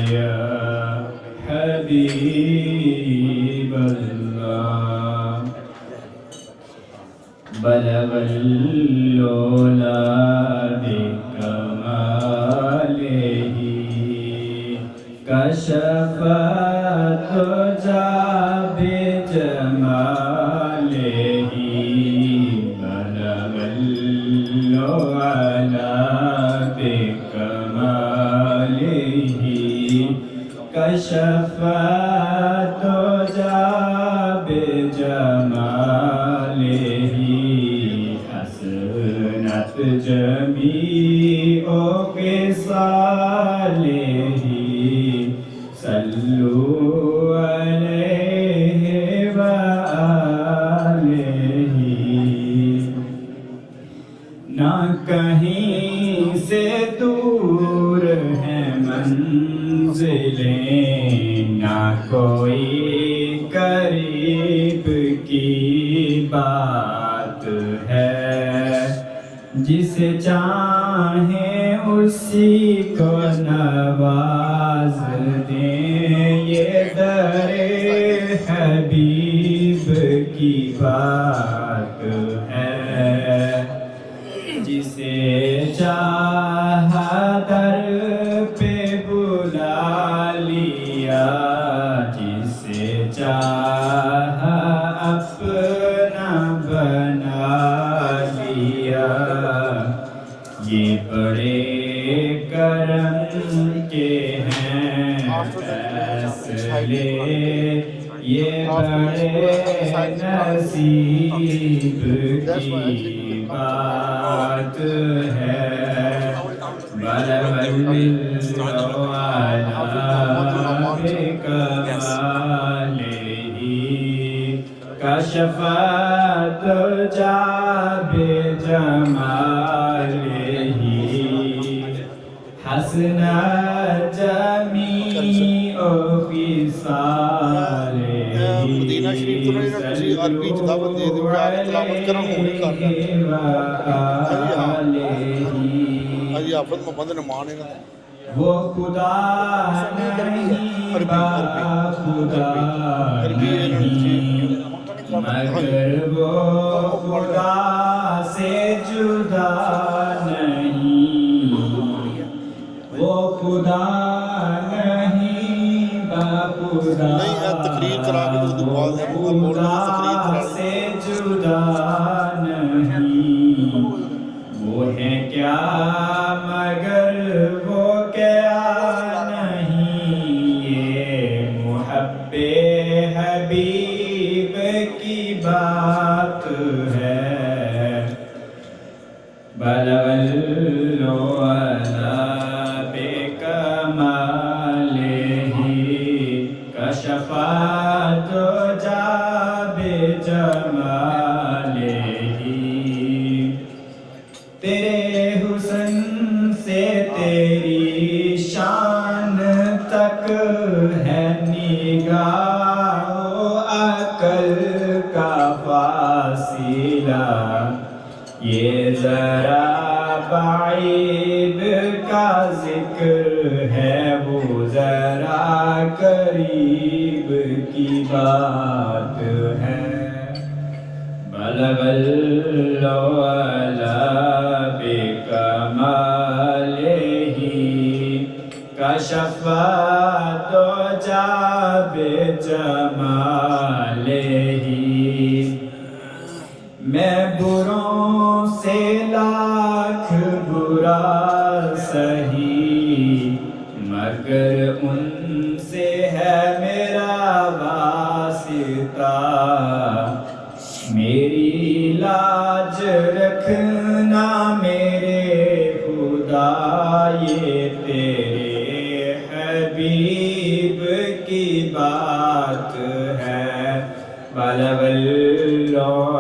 يا حبيب الله بلغ العلا بكماله كشف الدجى بجماله بلغ العلا بكماله كشف الدجى بجماله حسنت جميع خصاله صلوا عليه وآله نہ کہیں سے دور ہیں منزلیں نہ کوئی قریب کی بات ہے جسے چاہیں اسی کو نواز دیں یہ در حبیب کی بات ہے جسے چاہا در پہ بلا لیا جسے چاہا اپنا بنا لیا یہ بڑے کرم کے ہیں فیصلے یہ بڑے نصیب کی بات ہے بلغ العلا بکمالہ کشف الدجى بجمالہ حسنت جمیع خصالہ مدینہ شریف تو نہیں نا کسی عربی دعوت دے دے آگے تلاوت کرن ہونی کرنا آجی آفت میں بندے نے مانے نا وہ خدا نہیں با خدا نہیں مگر وہ خدا سے جدا نہیں وہ خدا نہیں با خدا نہیں ہے تقریر کرا کے جو دعا ہے وہ بولنا تقریر کرا سے جدا نہیں وہ ہے کیا مگر وہ کیا نہیں یہ محب حبیب کی بات ہے بلغ العلا بکمالہ کشف الدجى بجمالہ تیرے حسن سے تیری شان تک ہے نگاہ و عقل کا فاصلہ یہ ذرا بعید کا ذکر ہے وہ ذرا قریب کی بات ہے بلغ العلا بکمالہ کشف الدجى بجمالہ میں بروں سے لاکھ برا سہی مگر ان سے ہے میرا واسطہ میری لاج رکھنا میرے خدا یہ تیرے حبیب کی بات ہے بلغ العلا